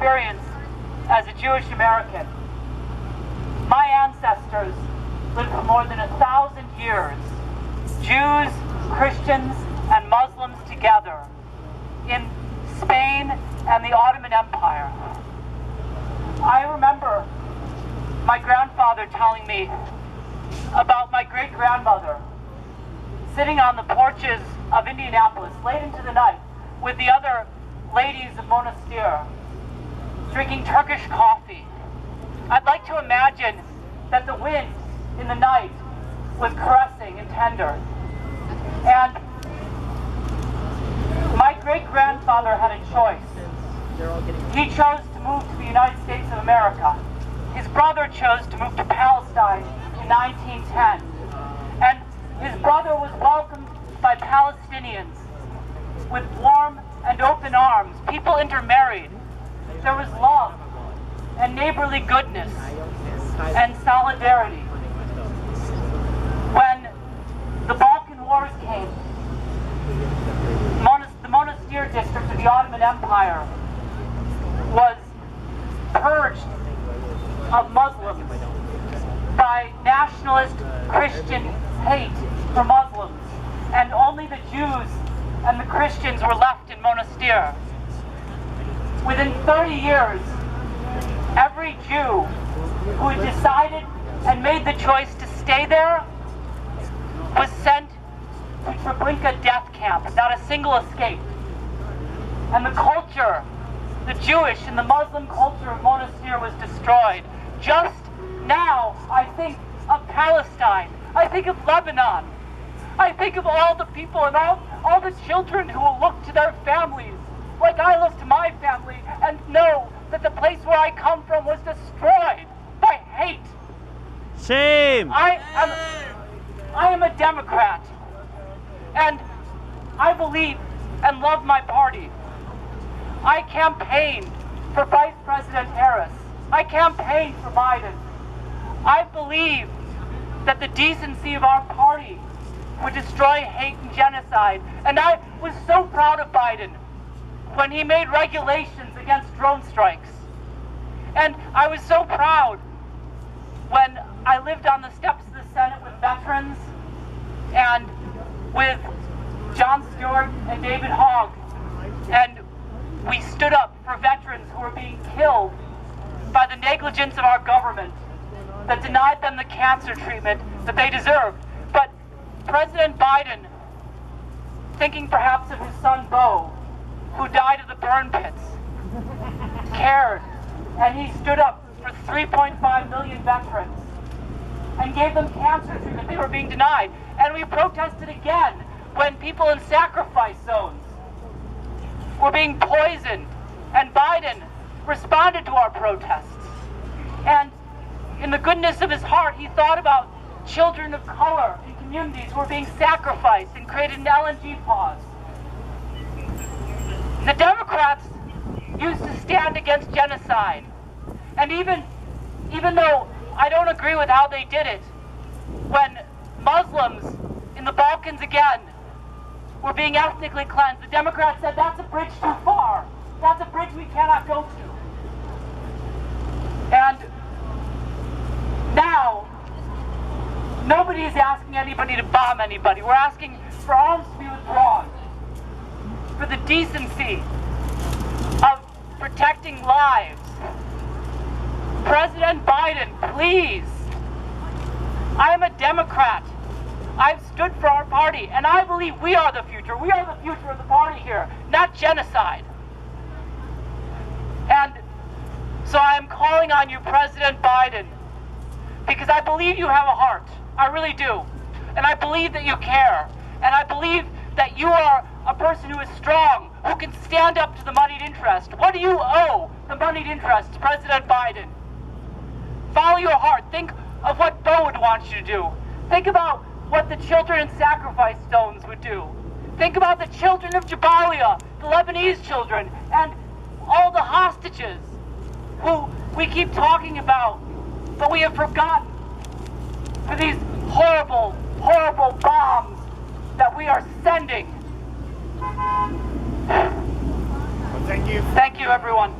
experience as a Jewish American. My ancestors lived for more than 1,000 years, Jews, Christians, and Muslims together in Spain and the Ottoman Empire. I remember my grandfather telling me about my great-grandmother sitting on the porches of Indianapolis late into the night with the other ladies of Monastir, drinking Turkish coffee. I'd like to imagine that the wind in the night was caressing and tender. And my great-grandfather had a choice. He chose to move to the United States of America. His brother chose to move to Palestine in 1910. And his brother was welcomed by Palestinians with warm and open arms. People intermarried. There was love and neighborly goodness and solidarity. When the Balkan Wars came, the Monastir district of the Ottoman Empire was purged of Muslims by nationalist Christian hate for Muslims, and only the Jews and the Christians were left in Monastir. Within 30 years, every Jew who had decided and made the choice to stay there was sent to Treblinka death camp. Not a single escaped. And the culture, the Jewish and the Muslim culture of Monastir was destroyed. Just now, I think of Palestine. I think of Lebanon. I think of all the people and all the children who will look to their families like I look to my family and know that the place where I come from was destroyed by hate. Shame! I am a Democrat, and I believe and love my party. I campaigned for Vice President Harris. I campaigned for Biden. I believe that the decency of our party would destroy hate and genocide. And I was so proud of Biden when he made regulations against drone strikes. And I was so proud when I lived on the steps of the Senate with veterans and with Jon Stewart and David Hogg, and we stood up for veterans who were being killed by the negligence of our government that denied them the cancer treatment that they deserved. But President Biden, thinking perhaps of his son Beau, who died of the burn pits, cared, and he stood up for 3.5 million veterans and gave them cancer treatment they were being denied. And we protested again when people in sacrifice zones were being poisoned, and Biden responded to our protests. And in the goodness of his heart, he thought about children of color in communities who were being sacrificed and created an LNG pause. The Democrats used to stand against genocide. And even though I don't agree with how they did it, when Muslims in the Balkans again were being ethnically cleansed, the Democrats said, that's a bridge too far. That's a bridge we cannot go to. And now, nobody is asking anybody to bomb anybody. We're asking for arms to be withdrawn, for the decency of protecting lives. President Biden, please. I am a Democrat. I've stood for our party, and I believe we are the future. We are the future of the party here, not genocide. And so I am calling on you, President Biden, because I believe you have a heart. I really do. And I believe that you care. And I believe that you are a person who is strong, who can stand up to the moneyed interest. What do you owe the moneyed interest, President Biden? Follow your heart. Think of what Beau would want you to do. Think about what the children in sacrifice zones would do. Think about the children of Jabalia, the Lebanese children, and all the hostages who we keep talking about, but we have forgotten for these horrible, horrible bombs that we are sending. Well, thank you. Thank you, everyone.